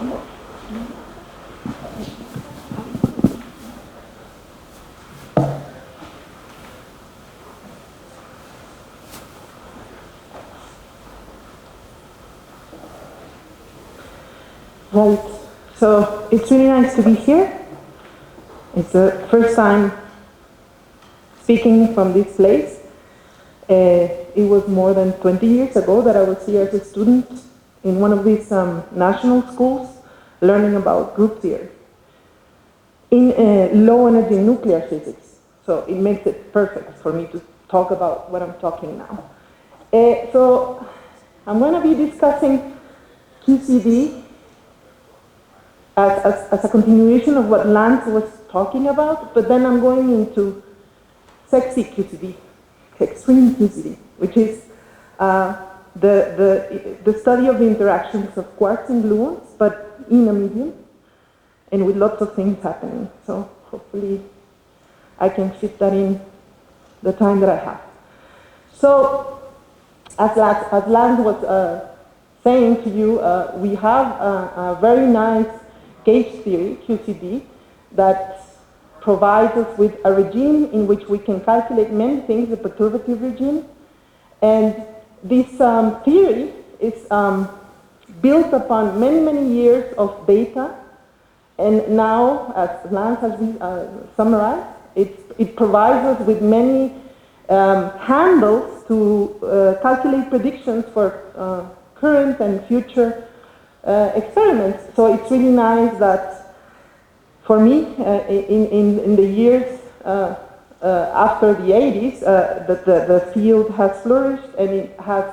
Right, so it's really nice to be here. It's the first time speaking from this place. It was more than 20 years ago that I was here as a student in one of these national schools learning about group theory in low energy nuclear physics. So it makes it perfect for me to talk about what I'm talking now. So I'm going to be discussing QCD as a continuation of what Lance was talking about, but then I'm going into sexy QCD, extreme QCD, which is the study of the interactions of quarks and gluons, but in a medium, and with lots of things happening. So hopefully I can fit that in the time that I have. So as Lance was saying to you, we have a very nice gauge theory, QCD, that provides us with a regime in which we can calculate many things, the perturbative regime. And this theory is built upon many, many years of data. And now, as Lance has summarized, it provides us with many handles to calculate predictions for current and future experiments. So it's really nice that for me, in the years after the 80s, the field has flourished and it has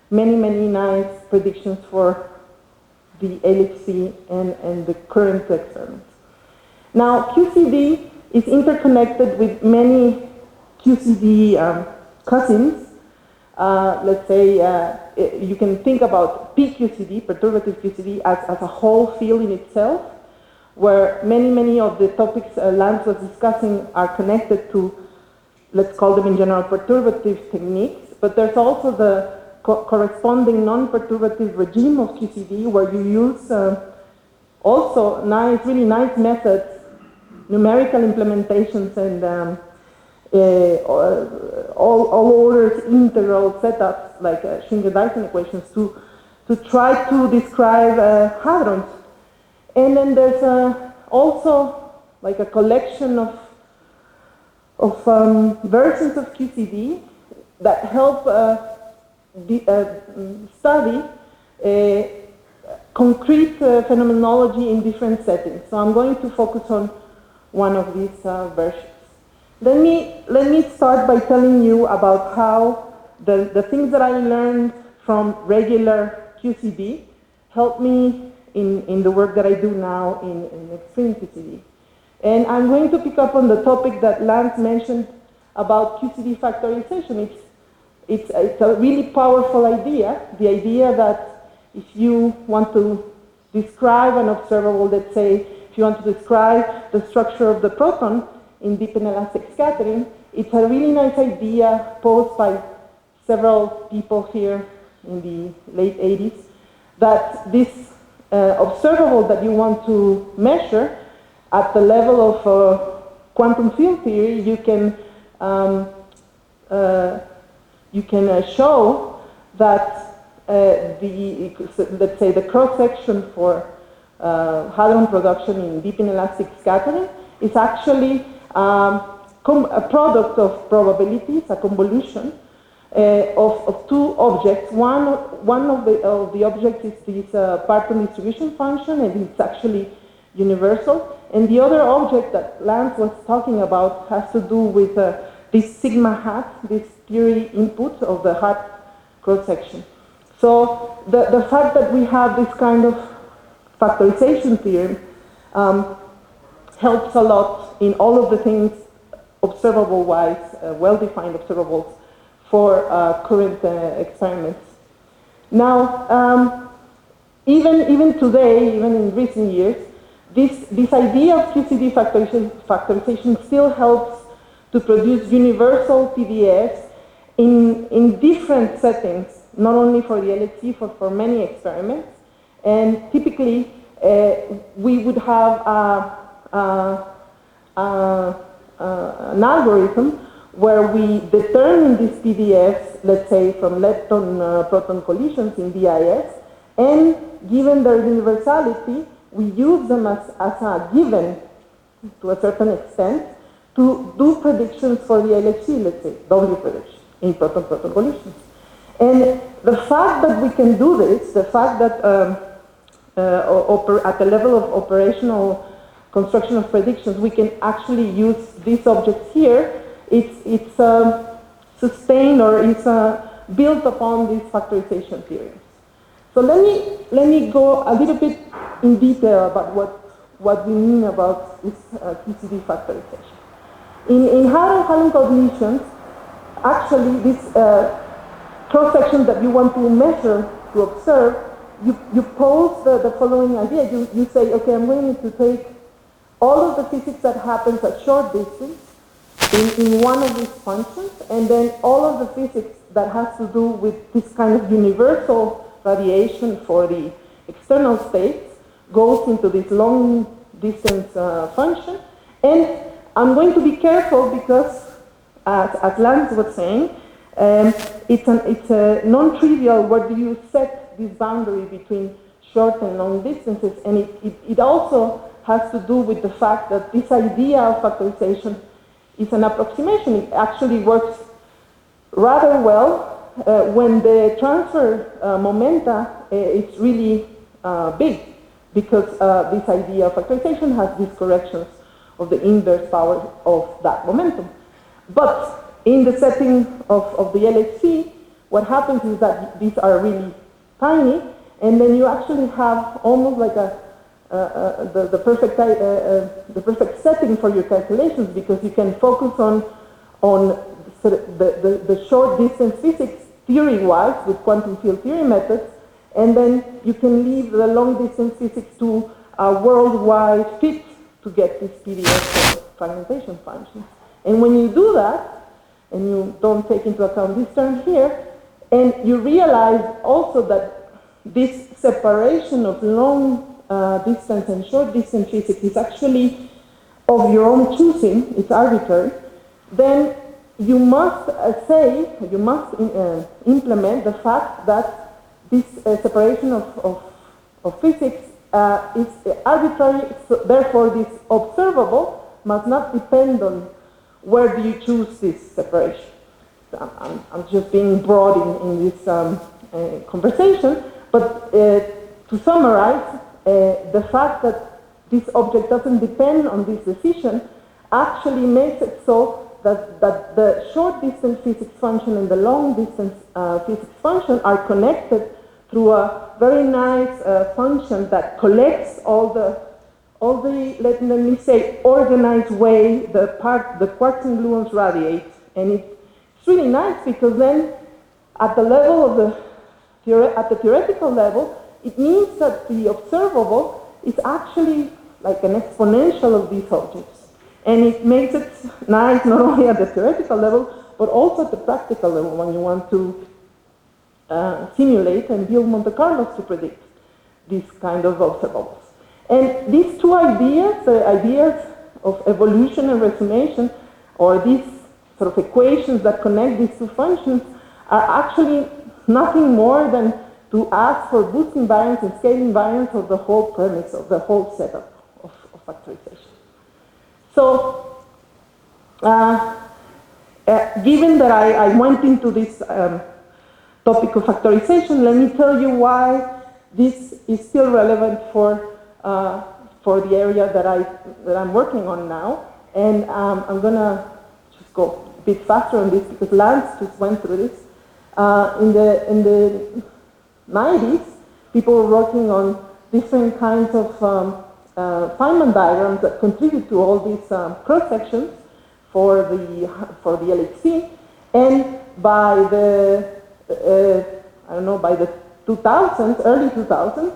many, many nice predictions for the LHC and the current experiments. Now, QCD is interconnected with many QCD cousins. Let's say you can think about PQCD, perturbative QCD, as a whole field in itself, where many of the topics Lance was discussing are connected to, let's call them in general, perturbative techniques, but there's also the corresponding non-perturbative regime of QCD, where you use also really nice methods, numerical implementations, and all orders integral setups like Schwinger-Dyson equations to try to describe hadrons. And then there's also like a collection of versions of QCD that help study concrete phenomenology in different settings. So I'm going to focus on one of these versions. Let me start by telling you about how the things that I learned from regular QCD help me in the work that I do now in extreme QCD. And I'm going to pick up on the topic that Lance mentioned about QCD factorization. It's a really powerful idea, the idea that if you want to describe an observable, let's say, if you want to describe the structure of the proton in deep inelastic scattering, it's a really nice idea posed by several people here in the late 80s, that this observable that you want to measure at the level of quantum field theory, you can show that let's say the cross-section for hadron production in deep inelastic scattering is actually a product of probabilities, a convolution of two objects. One of the objects is this Parton distribution function, and it's actually universal. And the other object that Lance was talking about has to do with this sigma hat, this theory input of the hat cross-section. So the fact that we have this kind of factorization theorem helps a lot in all of the things observable-wise, well-defined observables for current experiments. Now, even today, even in recent years, this idea of QCD factorization still helps to produce universal PDFs in different settings, not only for the LHC, for many experiments. And typically, we would have an algorithm where we determine these PDFs, let's say from lepton-proton collisions in DIS, and given their universality, we use them as a given, to a certain extent, to do predictions for the LHC, let's say, W prediction in proton-proton collisions. And the fact that we can do this, the fact that at the level of operational construction of predictions, we can actually use these objects here, it's sustained or it's built upon these factorization theorems. So let me go a little bit in detail about what we mean about this QCD factorization. In hadron collisions, actually this cross-section that you want to measure, to observe, you pose the following idea. You say, okay, I'm going to take all of the physics that happens at short distance in one of these functions, and then all of the physics that has to do with this kind of universal radiation for the external states goes into this long distance function. And I'm going to be careful because, as Lance was saying, it's a non-trivial where do you set this boundary between short and long distances, and it also has to do with the fact that this idea of factorization is an approximation. It actually works rather well when the transfer momenta is really big, because this idea of factorization has these corrections of the inverse power of that momentum. But in the setting of the LHC, what happens is that these are really tiny, and then you actually have almost like the perfect setting for your calculations, because you can focus on the short distance physics theory-wise with quantum field theory methods, and then you can leave the long distance physics to a worldwide fit to get this PDF for fragmentation functions. And when you do that, and you don't take into account this term here, and you realize also that this separation of long distance and short distance physics is actually of your own choosing, it's arbitrary, then you must implement the fact that this separation of physics is arbitrary, so therefore this observable must not depend on where do you choose this separation. So I'm just being broad in this conversation, but to summarize, the fact that this object doesn't depend on this decision actually makes it so that the short distance physics function and the long distance physics function are connected through a very nice function that collects all the let me say organized way the quarks and gluons radiate, and it's really nice because then at the level of at the theoretical level, it means that the observable is actually like an exponential of these objects. And it makes it nice not only at the theoretical level, but also at the practical level when you want to simulate and build Monte Carlos to predict these kind of observables. And these two ideas, the ideas of evolution and resumation, or these sort of equations that connect these two functions, are actually nothing more than to ask for boost invariance and scale invariance of the whole premise, of the whole setup of factorization. So, given that I went into this topic of factorization, let me tell you why this is still relevant for the area that I'm working on now. And I'm gonna just go a bit faster on this because Lance just went through this. In the 90s, people were working on different kinds of Feynman diagrams that contribute to all these cross sections for the LHC, and by the by the 2000s, early 2000s,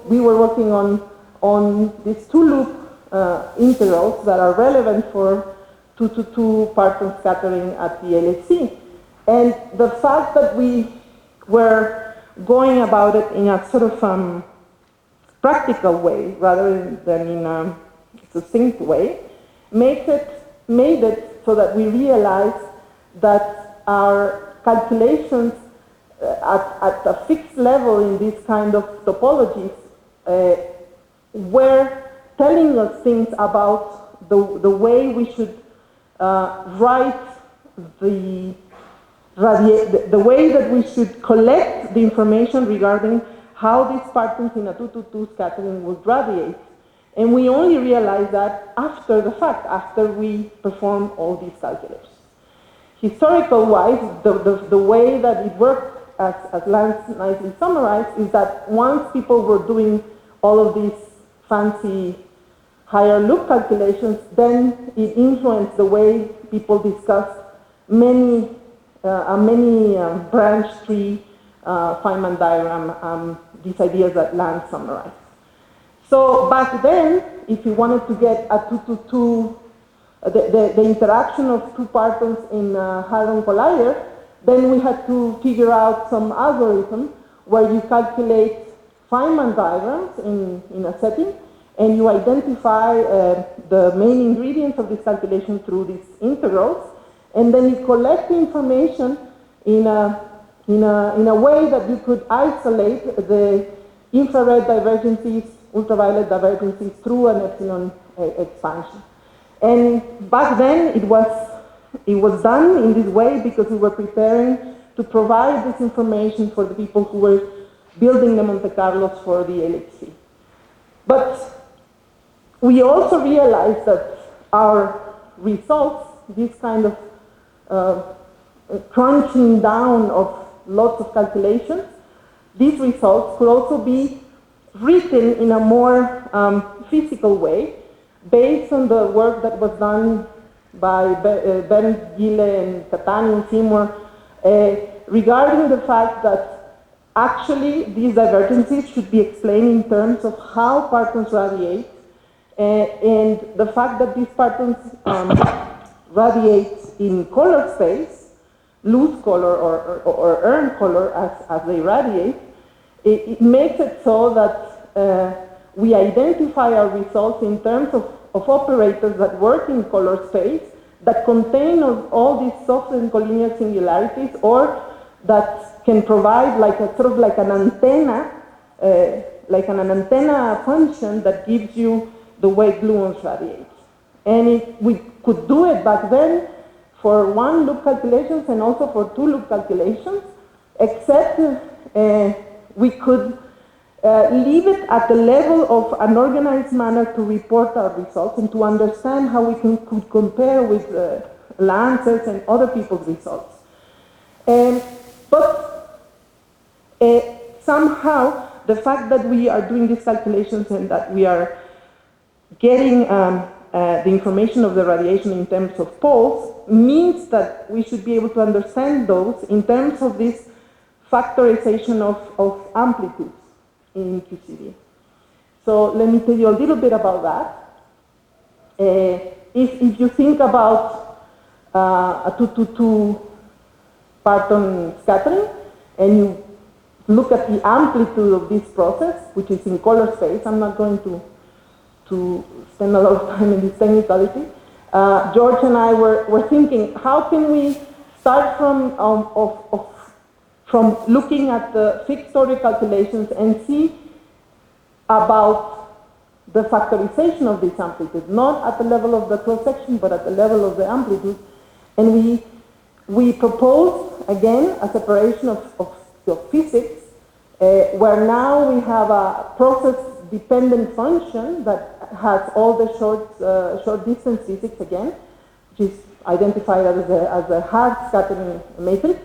we were working on these two-loop integrals that are relevant for 2-to-2 parton scattering at the LHC. And the fact that we were going about it in a sort of practical way rather than in a succinct way, made it so that we realize that our calculations at a fixed level in this kind of topologies were telling us things about the way we should write the way that we should collect the information regarding how these particles in a 2-to-2 scattering would radiate. And we only realized that after the fact, after we perform all these calculations. Historical-wise, the way that it worked, as Lance nicely summarized, is that once people were doing all of these fancy higher loop calculations, then it influenced the way people discussed many branch tree, Feynman diagram, these ideas that Lance summarized. So back then, if you wanted to get a 2-to-2, the interaction of two partons in a hadron collider, then we had to figure out some algorithm where you calculate Feynman diagrams in a setting, and you identify the main ingredients of this calculation through these integrals, and then you collect the information in a way that you could isolate the infrared divergences, ultraviolet divergences through an epsilon expansion. And back then it was done in this way because we were preparing to provide this information for the people who were building the Monte Carlos for the LHC. But we also realized that our results, this kind of crunching down of lots of calculations, these results could also be written in a more physical way based on the work that was done by Ben Gille and Catani and Seymour regarding the fact that actually these divergences should be explained in terms of how partons radiate and the fact that these partons radiate in color space, lose color or earn color as they radiate. It makes it so that we identify our results in terms of operators that work in color space that contain all these soft and collinear singularities, or that can provide like a sort of like an antenna function that gives you the way gluons radiate. And we could do it back then for one loop calculations and also for two loop calculations, except we could leave it at the level of an organized manner to report our results and to understand how we could compare with Lance's and other people's results. But somehow the fact that we are doing these calculations and that we are getting the information of the radiation in terms of poles means that we should be able to understand those in terms of this factorization of amplitudes in QCD. So let me tell you a little bit about that. If you think about a 2-to-2 parton scattering and you look at the amplitude of this process, which is in color space, I'm not going to spend a lot of time in this technicality. George and I were thinking, how can we start from looking at the fixed order calculations and see about the factorization of this amplitude, not at the level of the cross-section, but at the level of the amplitude. And we proposed, again, a separation of physics, where now we have a process-dependent function that has all the short distance physics again, which is identified as a hard scattering matrix,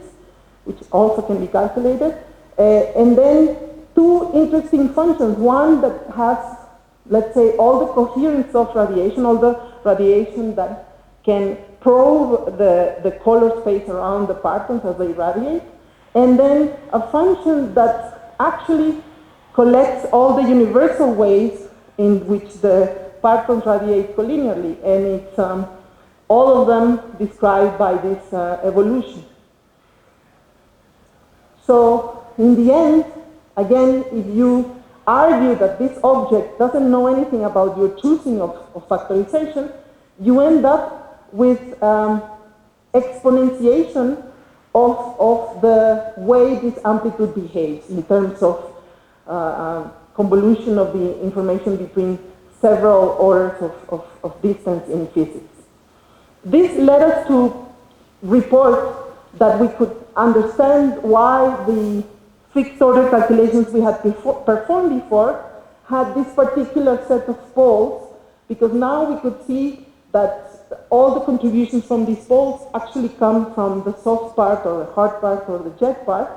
which also can be calculated. And then two interesting functions. One that has, let's say, all the coherence of radiation, all the radiation that can probe the color space around the partons as they radiate. And then a function that actually collects all the universal ways in which the partons radiate collinearly. And it's all of them described by this evolution. So in the end, again, if you argue that this object doesn't know anything about your choosing of factorization, you end up with exponentiation of the way this amplitude behaves in terms of convolution of the information between several orders of distance in physics. This led us to report that we could understand why the fixed order calculations we had performed before had this particular set of poles, because now we could see that all the contributions from these poles actually come from the soft part or the hard part or the jet part,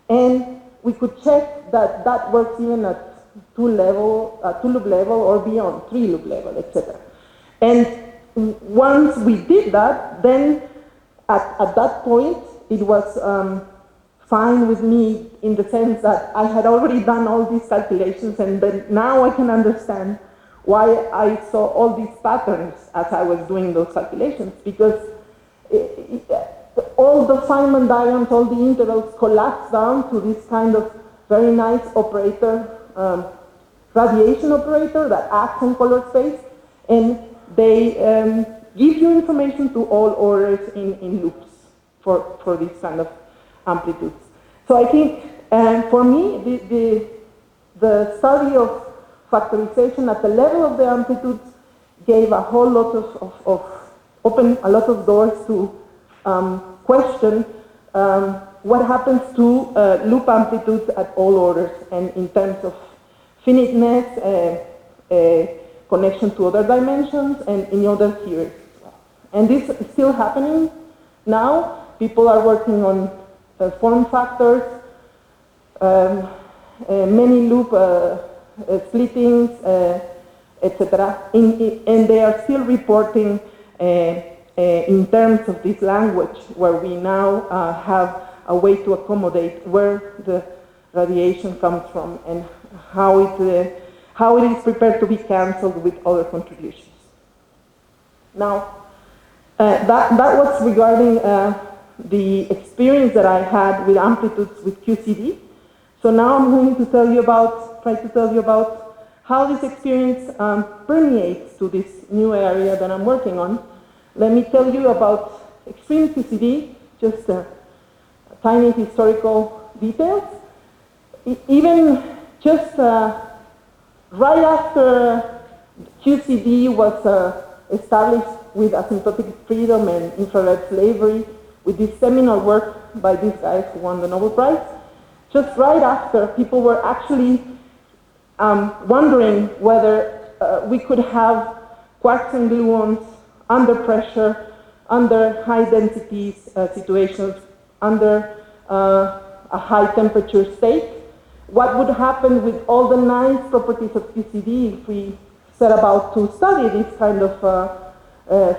and we could check that that works even at two-loop level or beyond, three-loop level, etc. And once we did that, then at that point it was fine with me in the sense that I had already done all these calculations, and then now I can understand why I saw all these patterns as I was doing those calculations, because all the Feynman diagrams, all the intervals collapse down to this kind of very nice operator, radiation operator that acts on color space, and they give you information to all orders in loops for this kind of amplitudes. So I think for me, the study of factorization at the level of the amplitudes gave a whole lot opened a lot of doors to question what happens to loop amplitudes at all orders, and in terms of finiteness, connection to other dimensions, and in other theories. And this is still happening now. People are working on form factors, many loop splittings, etc. And they are still reporting in terms of this language, where we now have a way to accommodate where the radiation comes from and how it is prepared to be cancelled with other contributions. Now, that was regarding the experience that I had with amplitudes with QCD. So now I'm going to try to tell you about how this experience permeates to this new area that I'm working on. Let me tell you about extreme QCD, just tiny historical details. Even just right after QCD was established with asymptotic freedom and infrared slavery, with this seminal work by these guys who won the Nobel Prize, just right after, people were actually wondering whether we could have quarks and gluons under pressure, under high density situations, under a high temperature state. What would happen with all the nice properties of QCD if we set about to study this kind of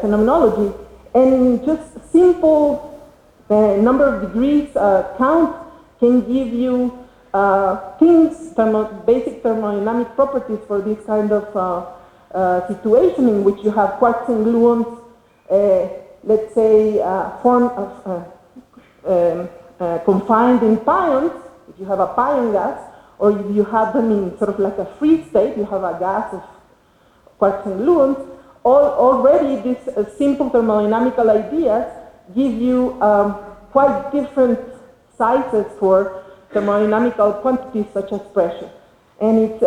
phenomenology? And just simple number of degrees count can give you basic thermodynamic properties for this kind of situation in which you have quarks and gluons, let's say, confined in pions. If you have a pion gas, or if you have them in sort of like a free state, you have a gas of quarks and gluons, already these simple thermodynamical ideas give you quite different sizes for thermodynamical quantities such as pressure. And it's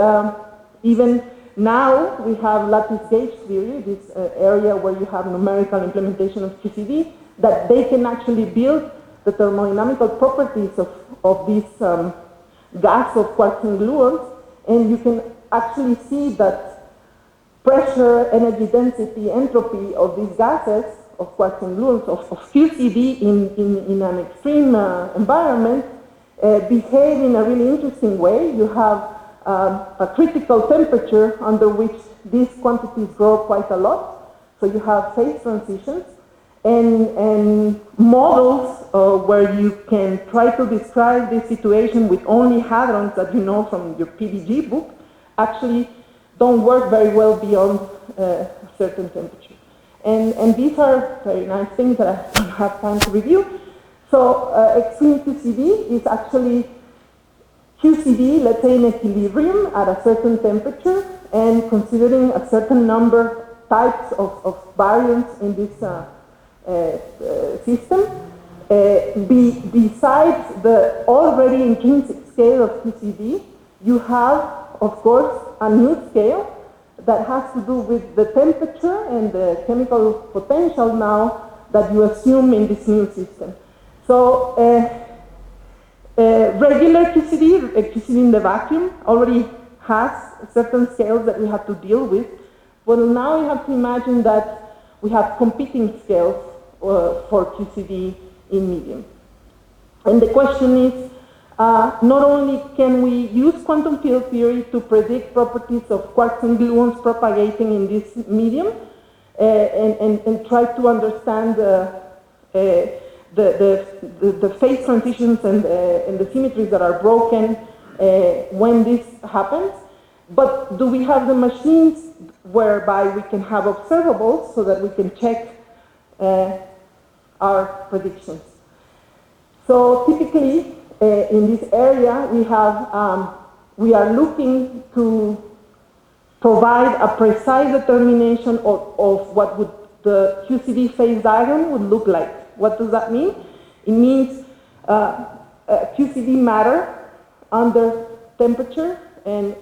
even now we have lattice gauge theory, this area where you have numerical implementation of QCD, that they can actually build the thermodynamical properties of this gas of quarks and gluons, and you can actually see that pressure, energy density, entropy of these gases, of quarks and gluons, of QCD in an extreme environment, behave in a really interesting way. You have a critical temperature under which these quantities grow quite a lot, so you have phase transitions, and models where you can try to describe this situation with only hadrons that you know from your PDG book actually don't work very well beyond a certain temperature. And these are very nice things that I don't have time to review. So extreme QCD is actually QCD, let's say in equilibrium at a certain temperature, and considering a certain number types of variance in this system, besides the already intrinsic scale of QCD, you have, of course, a new scale that has to do with the temperature and the chemical potential now that you assume in this new system. So regular QCD, QCD in the vacuum, already has certain scales that we have to deal with. Well, now we have to imagine that we have competing scales for QCD in medium. And the question is, not only can we use quantum field theory to predict properties of quarks and gluons propagating in this medium, and try to understand the phase transitions and the symmetries that are broken when this happens, but do we have the machines whereby we can have observables so that we can check our predictions? So typically in this area we are looking to provide a precise determination of what would the QCD phase diagram would look like. What does that mean? It means QCD matter under temperature and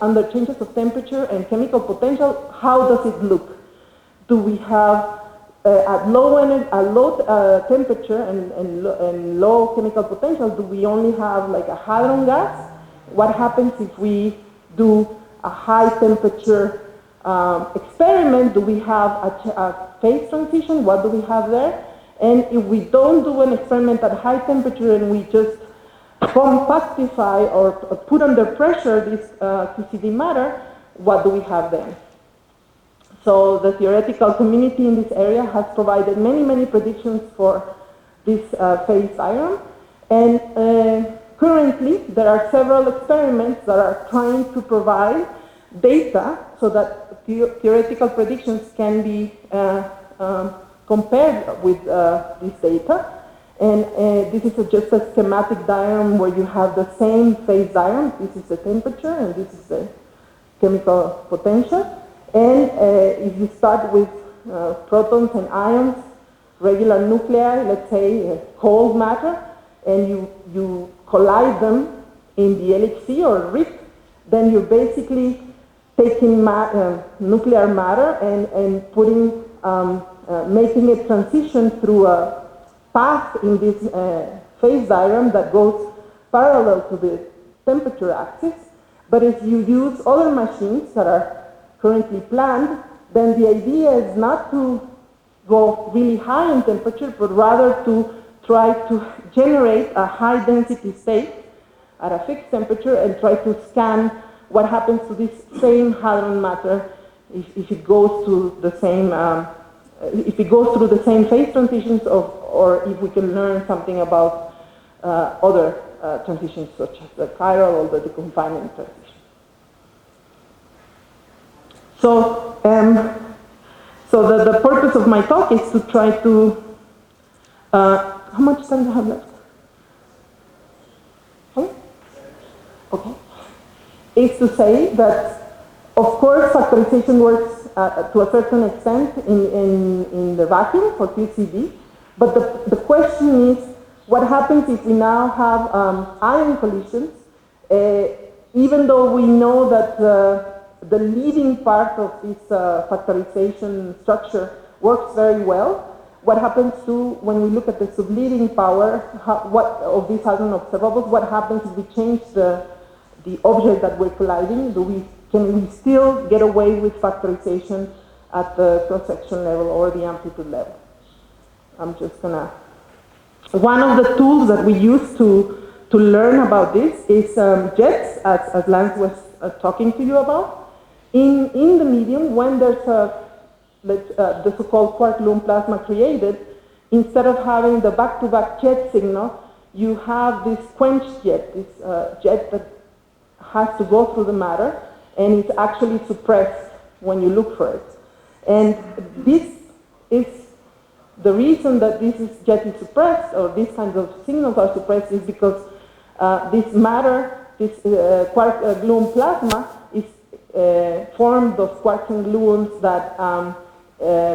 under changes of temperature and chemical potential. How does it look? Do we have at low temperature and low chemical potential, do we only have like a hadron gas? What happens if we do a high temperature experiment? Do we have a phase transition? What do we have there? And if we don't do an experiment at high temperature and we just compactify or put under pressure this QCD matter, what do we have then? So the theoretical community in this area has provided many predictions for this phase diagram. And currently, there are several experiments that are trying to provide data so that theoretical predictions can be compared with this data. And this is just a schematic diagram where you have the same phase diagram. This is the temperature and this is the chemical potential. And if you start with protons and ions, regular nuclei, let's say cold matter, and you collide them in the LHC or RIP, then you're basically taking nuclear matter and putting, making it transition through a path in this phase diagram that goes parallel to the temperature axis. But if you use other machines that are currently planned, then the idea is not to go really high in temperature, but rather to try to generate a high density state at a fixed temperature and try to scan what happens to this same hadron matter if it goes to the same, if it goes through the same phase transitions or if we can learn something about other transitions such as the chiral or the deconfinement transition. So, the purpose of my talk is to try to, how much time do I have left? Okay. Is to say that, of course, factorization works to a certain extent in the vacuum for QCD, but the question is, what happens if we now have ion collisions, even though we know that the leading part of this factorization structure works very well. What happens to, when we look at the subleading power of these hadron observables, what happens if we change the object that we're colliding? Can we still get away with factorization at the cross-section level or the amplitude level? I'm just gonna... One of the tools that we use to learn about this is jets, as Lance was talking to you about. In the medium, when there's the so-called quark-gluon plasma created, instead of having the back-to-back jet signal, you have this quenched jet, this jet that has to go through the matter, and it's actually suppressed when you look for it. And this is the reason that jet is suppressed, or these kinds of signals are suppressed, is because this matter, this quark gluon plasma is formed of quarks and gluons that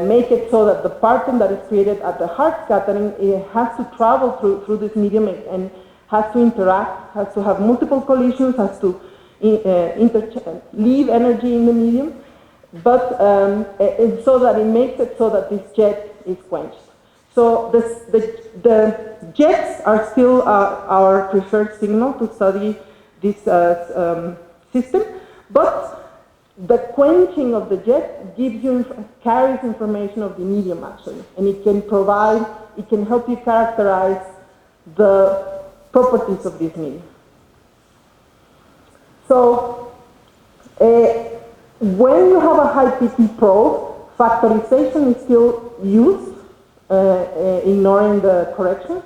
make it so that the parton that is created at the hard scattering, it has to travel through this medium and has to interact, has to have multiple collisions, has to leave energy in the medium, but so that it makes it so that this jet is quenched. So the jets are still our preferred signal to study this system, but the quenching of the jet carries information of the medium actually, and it can help you characterize the properties of this medium. So when you have a high PT probe, factorization is still used, ignoring the corrections.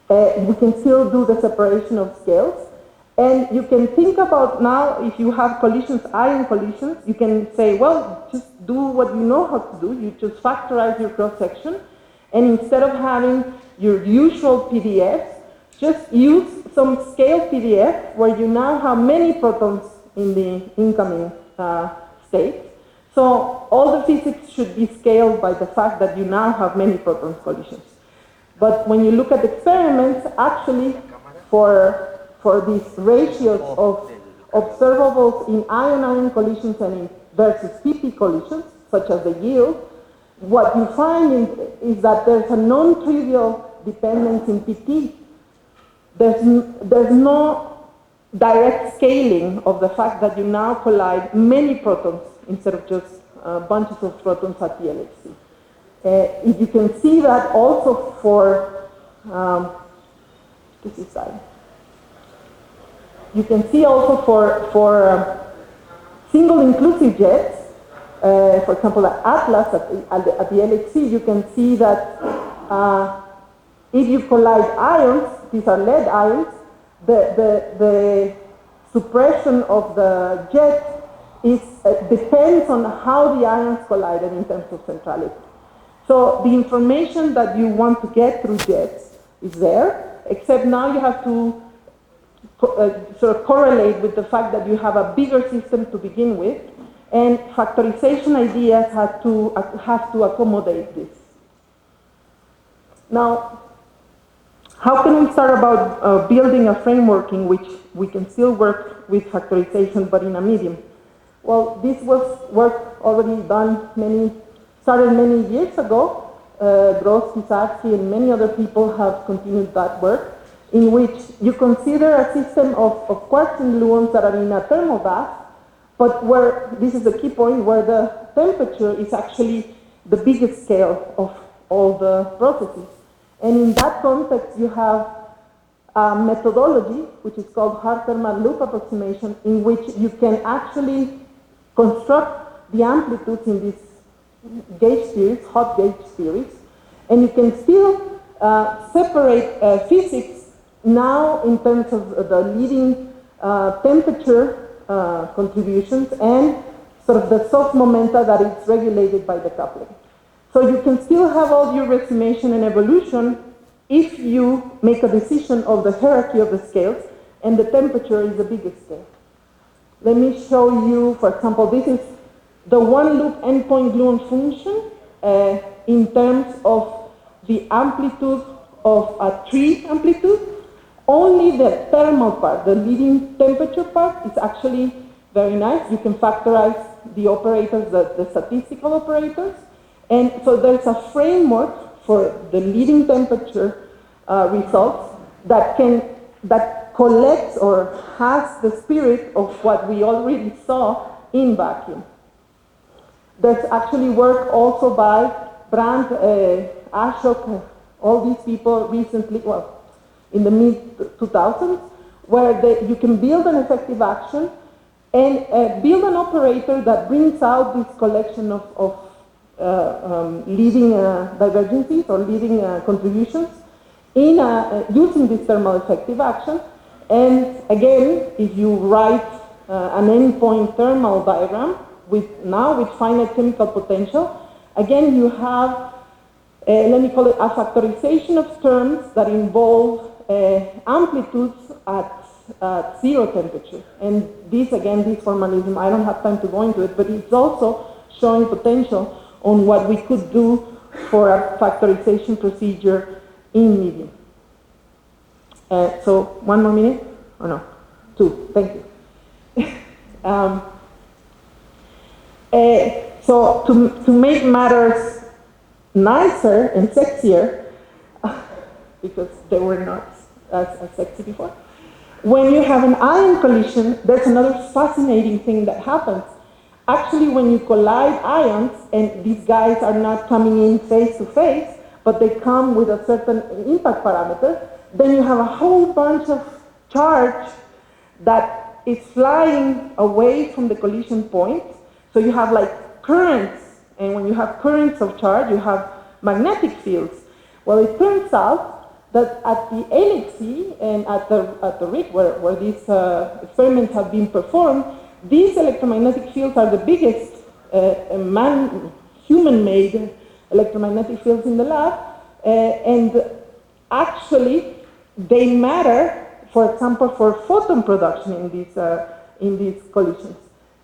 We can still do the separation of scales. And you can think about now, if you have collisions, ion collisions, you can say, well, just do what you know how to do. You just factorize your cross-section. And instead of having your usual PDFs, just use some scale PDF where you now have many protons in the incoming state. So all the physics should be scaled by the fact that you now have many proton collisions. But when you look at experiments, actually, for these ratios of observables in ion-ion collisions and versus PP collisions, such as the yield, what you find is that there's a non-trivial dependence in PT. There's no direct scaling of the fact that you now collide many protons instead of just bunches of protons at the LHC. You can see that also for this side. You can see also for single inclusive jets, for example, at Atlas, at the LHC, you can see that if you collide ions, these are lead ions, the suppression of the jet depends on how the ions collided in terms of centrality. So the information that you want to get through jets is there, except now you have to sort of correlate with the fact that you have a bigger system to begin with, and factorization ideas have to accommodate this. Now, how can we start about building a framework in which we can still work with factorization but in a medium? Well, this was work already started many years ago. Gross, Pisarsi, and many other people have continued that work, in which you consider a system of quarks and gluons that are in a thermal bath, but where, this is the key point, where the temperature is actually the biggest scale of all the processes. And in that context, you have a methodology, which is called hard thermal loop approximation, in which you can actually construct the amplitudes in this gauge series, hot gauge series, and you can still separate physics now in terms of the leading temperature contributions and sort of the soft momenta that is regulated by the coupling. So you can still have all your estimation and evolution if you make a decision of the hierarchy of the scales, and the temperature is the biggest scale. Let me show you, for example, this is the one loop endpoint gluon function in terms of the amplitude of a tree amplitude. Only the thermal part, the leading temperature part, is actually very nice. You can factorize the operators, the statistical operators. And so there's a framework for the leading temperature results that collects or has the spirit of what we already saw in vacuum. There's actually work also by Brandt, Ashok, all these people recently, well, in the mid-2000s, where you can build an effective action and build an operator that brings out this collection of leading divergences or leading contributions in using this thermal effective action. And again, if you write an endpoint thermal diagram with finite chemical potential, again you have, let me call it a factorization of terms that involve amplitudes at at zero temperature. And this, again, this formalism, I don't have time to go into it, but it's also showing potential on what we could do for a factorization procedure in medium. So, one more minute? Or no? 2, thank you. So to make matters nicer and sexier, because they were not as sexy before, when you have an ion collision, there's another fascinating thing that happens. Actually, when you collide ions, and these guys are not coming in face to face, but they come with a certain impact parameter, then you have a whole bunch of charge that is flying away from the collision point. So you have like currents, and when you have currents of charge, you have magnetic fields. Well, it turns out that at the LHC and at the RIC, where these experiments have been performed, these electromagnetic fields are the biggest human-made electromagnetic fields in the lab, and actually they matter, for example, for photon production in these collisions.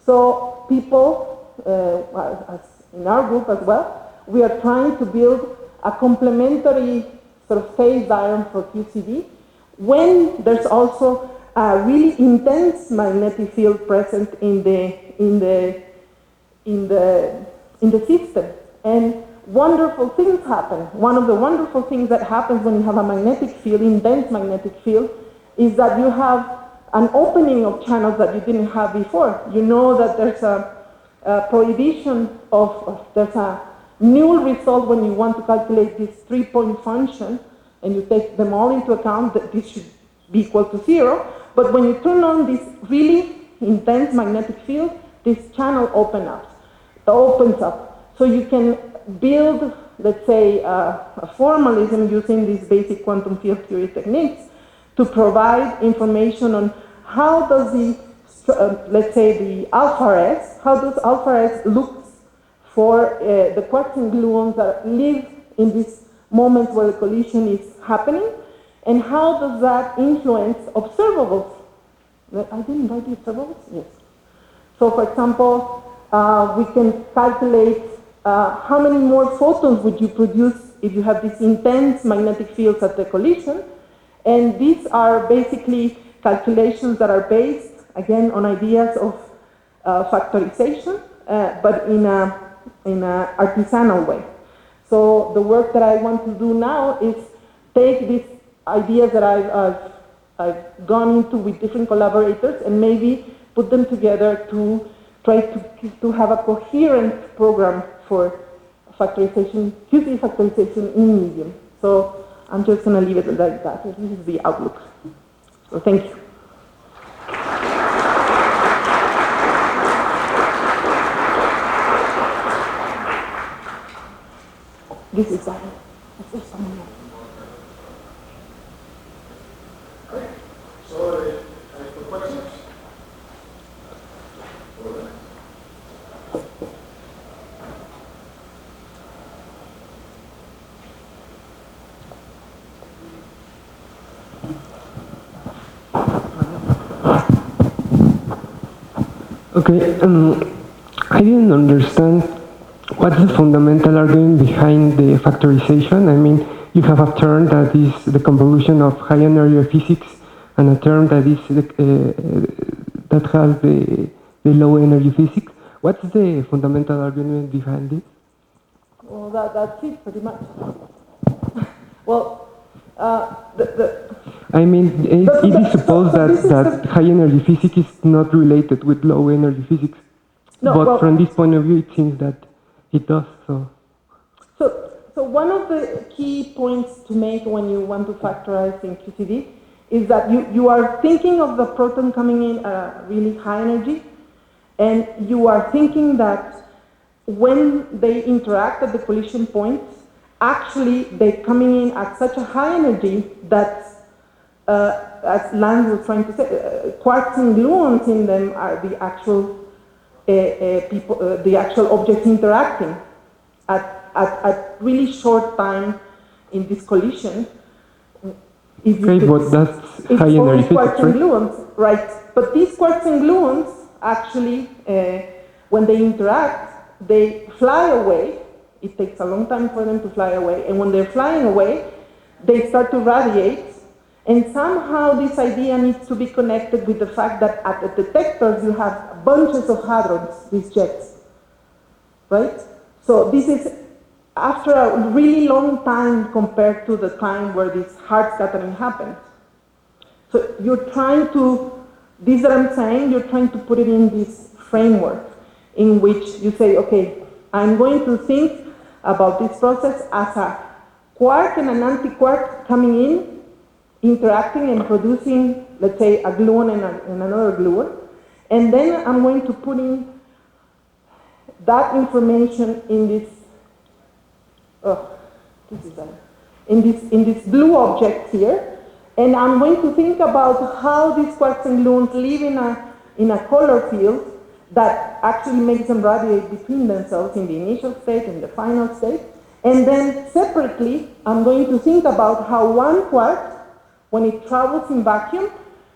So people, as in our group as well, we are trying to build a complementary sort of phase diagram for QCD when there's also a really intense magnetic field present in the system. And wonderful things happen. One of the wonderful things that happens when you have a magnetic field, intense magnetic field, is that you have an opening of channels that you didn't have before. You know that there's a prohibition there's a null result when you want to calculate this 3-point function, and you take them all into account, that this should be equal to 0. But when you turn on this really intense magnetic field, this channel opens up. So you can build, let's say, a formalism using these basic quantum field theory techniques to provide information on how does let's say the alpha S, how does alpha S look for the quarks and gluons that live in these moments where the collision is happening, and how does that influence observables? I didn't write the observables? Yes. So for example, we can calculate how many more photons would you produce if you have these intense magnetic fields at the collision. And these are basically calculations that are based, again, on ideas of factorization, but in an artisanal way. So the work that I want to do now is take these ideas that I've gone into with different collaborators and maybe put them together to try to have a coherent program for factorization, QCD factorization in medium. So I'm just going to leave it like that. This is the outlook. So thank you. This is that. Okay. So, any questions? Okay, I didn't understand what's the fundamental argument behind the factorization. I mean, you have a term that is the convolution of high energy physics, and a term that is that has the low energy physics. What's the fundamental argument behind it? Well, that's it, pretty much. Well, I mean, it is supposed that high energy physics is not related with low energy physics. No, but well, from this point of view, it seems that it does. So one of the key points to make when you want to factorize in QCD is that you are thinking of the proton coming in at really high energy, and you are thinking that when they interact at the collision points, actually they're coming in at such a high energy that, as Lance was trying to say, quarks and gluons in them are the actual the actual objects interacting at really short time in this collision. Okay, but that's it's high only energy quarks physics, and right? gluons, right? But these quarks and gluons actually, when they interact, they fly away. It takes a long time for them to fly away, and when they're flying away, they start to radiate. And somehow this idea needs to be connected with the fact that at the detectors you have bunches of hadrons, these jets, right? So this is after a really long time compared to the time where this hard scattering happened. So you're trying to, this is what I'm saying, you're trying to put it in this framework in which you say, okay, I'm going to think about this process as a quark and an anti-quark coming in, interacting and producing, let's say, a gluon and another gluon, and then I'm going to put in that information in this, in this blue object here, and I'm going to think about how these quarks and gluons live in a color field that actually makes them radiate between themselves in the initial state and the final state, and then separately, I'm going to think about how one quark, when it travels in vacuum,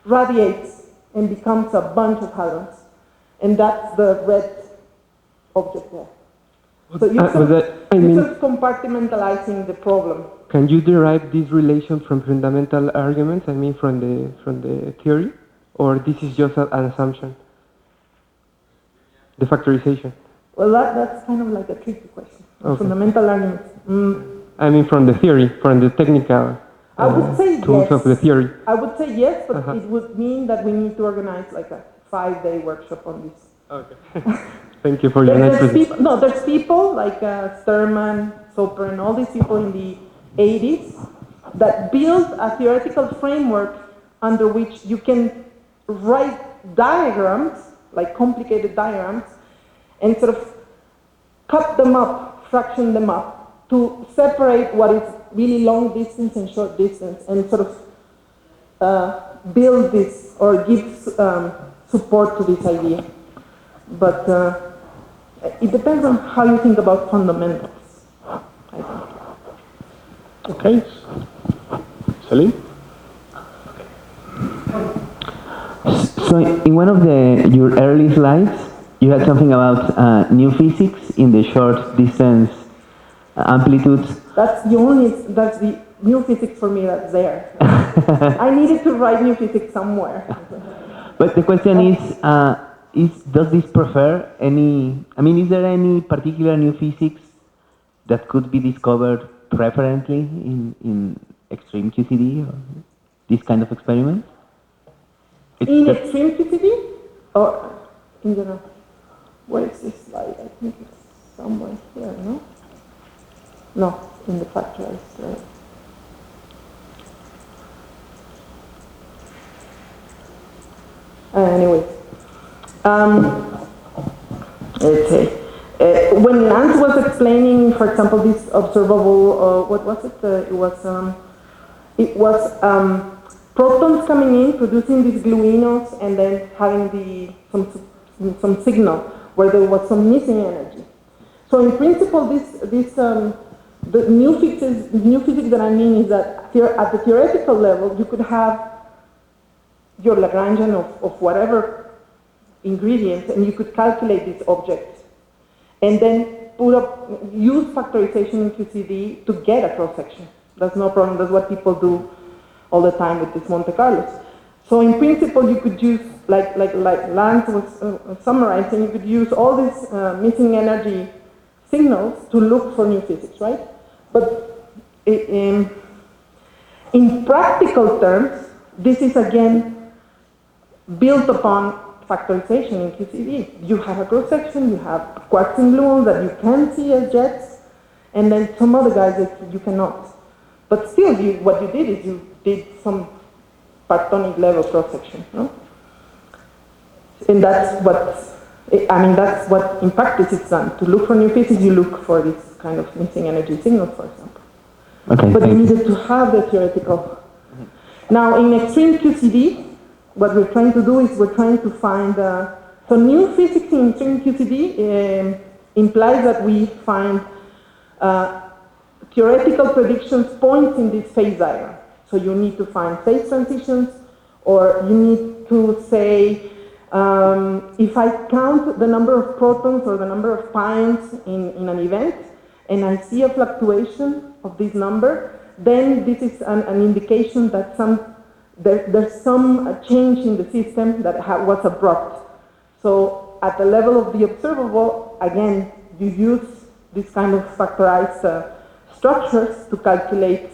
radiates and becomes a bunch of hadrons. And that's the red object there. So you're sort of compartmentalizing the problem. Can you derive this relation from fundamental arguments, I mean from the theory? Or this is just an assumption? The factorization? Well, that's kind of like a tricky question. Okay. Fundamental arguments. I mean from the theory, from the technical I would say tools yes. of the theory. I would say yes, but it would mean that we need to organize like a 5-day workshop on this. Okay. Thank you for your answer. No, there's people like Sturman, Soper, and all these people in the 80s that build a theoretical framework under which you can write diagrams, like complicated diagrams, and sort of cut them up, fraction them up, to separate what is really long distance and short distance, and sort of build this or give support to this idea. But it depends on how you think about fundamentals, I think. Okay. Celine? So in one of your early slides, you had something about new physics in the short distance amplitudes. That's the new physics for me that's there. I needed to write new physics somewhere. But the question is does this prefer any, I mean, is there any particular new physics that could be discovered preferentially in extreme QCD or this kind of experiment? In extreme QCD? Or in general? Where is this slide? I think it's somewhere here, no? No, in the factorized, right? Anyway, let's see. When Lance was explaining, for example, this observable, what was it? It was protons coming in, producing these gluinos, and then having some signal where there was some missing energy. So in principle, the new physics that I mean is that at the theoretical level, you could have your Lagrangian of whatever ingredients, and you could calculate these objects, and then use factorization in QCD to get a cross section. That's no problem. That's what people do all the time with these Monte Carlos. So in principle, you could use, like Lance was summarizing, you could use all these missing energy signals to look for new physics, right? But in practical terms, this is again built upon factorization in QCD. You have a cross-section, you have quarks and gluons that you can see as jets, and then some other guys that you cannot. But still, what you did is you did some partonic level cross-section, no? And that's what in practice it's done. To look for new physics, you look for this kind of missing energy signals, for example. Okay, but you needed to have the theoretical. Now, in extreme QCD, what we're trying to do is we're trying to find, so new physics in extreme QCD implies that we find theoretical predictions points in this phase diagram. So you need to find phase transitions, or you need to say, if I count the number of protons or the number of pions in an event, and I see a fluctuation of this number, then this is an indication that there's some change in the system that was abrupt. So at the level of the observable, again, you use this kind of factorized structures to calculate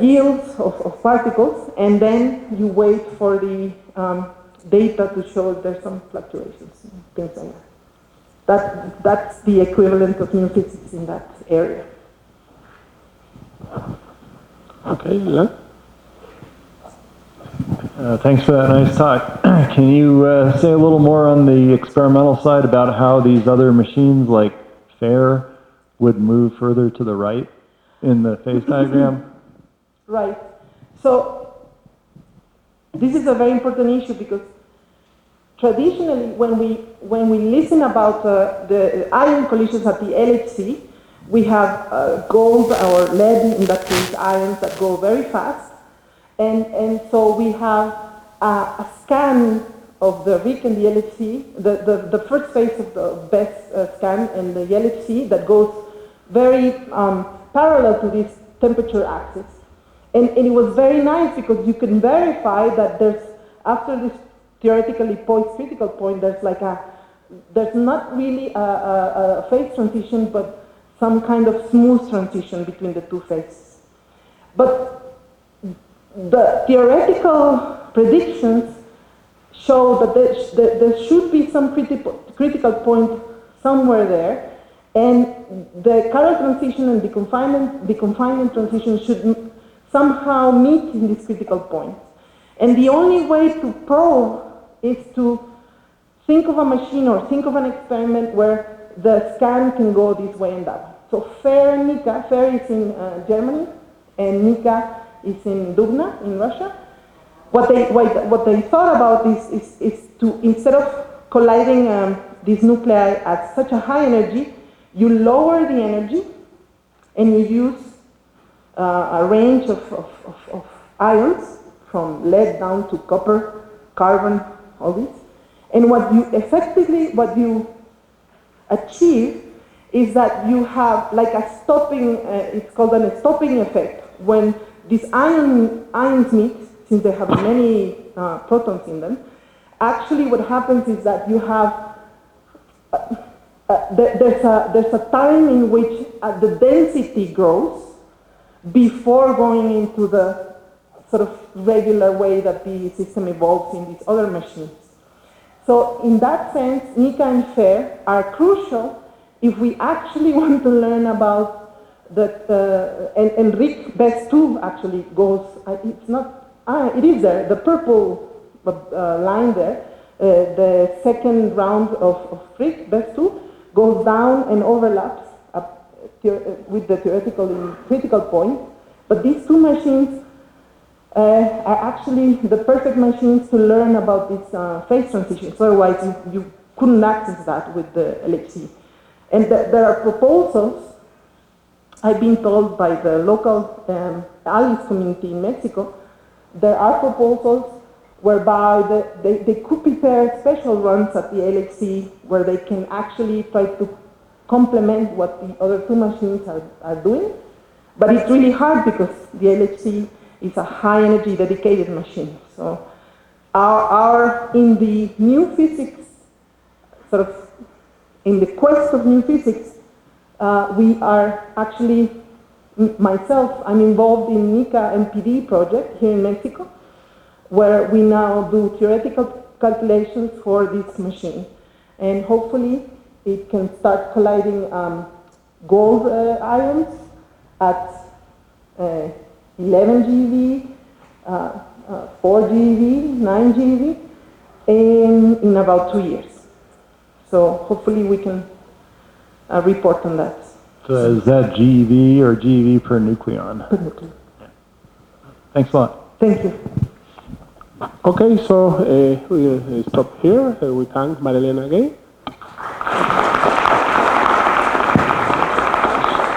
yields of particles, and then you wait for the data to show if there's some fluctuations, things like that. That's the equivalent of new physics in that area. Okay, Len? Thanks for that nice talk. Can you say a little more on the experimental side about how these other machines like FAIR would move further to the right in the phase diagram? Right. So this is a very important issue because traditionally when we listen about the ion collisions at the LHC, we have gold or lead, in that case ions, that go very fast. And so we have a scan of the RIC and the LHC, the first phase of the best scan and the LHC that goes very parallel to this temperature axis. And it was very nice because you can verify that there's, after this theoretically poised critical point, there's not really a phase transition, but some kind of smooth transition between the two phases. But the theoretical predictions show that there should be some critical point somewhere there, and the chiral transition and the confinement transition should somehow meet in this critical point. And the only way to probe is to think of a machine or think of an experiment where the scan can go this way and that way. So FAIR and Nika, FAIR is in Germany, and Nika is in Dubna, in Russia. What they thought about is to, instead of colliding these nuclei at such a high energy, you lower the energy and you use a range of ions, from lead down to copper, carbon, all this. And what you achieve is that you have like a stopping, it's called a stopping effect. When these ions meet, since they have many protons in them, actually what happens is that you have, there's a time in which the density grows before going into the sort of regular way that the system evolves in these other machines. So in that sense, Nika and FAIR are crucial if we actually want to learn about and RIC best 2 actually goes, it's not, it is there, the purple line there, the second round of RIC best 2 goes down and overlaps with the theoretical and critical point. But these two machines are actually the perfect machines to learn about these phase transitions. Otherwise, you couldn't access that with the LHC. And there are proposals, I've been told by the local ALICE community in Mexico, there are proposals whereby they could prepare special runs at the LHC where they can actually try to complement what the other two machines are doing. But it's really hard because the LHC is a high energy dedicated machine. So in the new physics, sort of in the quest of new physics, we are actually, myself, I'm involved in Nika MPD project here in Mexico, where we now do theoretical calculations for this machine. And hopefully it can start colliding gold ions at 11 GeV, 4 GeV, 9 GeV in about 2 years. So hopefully we can report on that. So is that GeV or GeV per nucleon? Per nucleon. Yeah. Thanks a lot. Thank you. Okay, so we stop here. We thank María Elena again.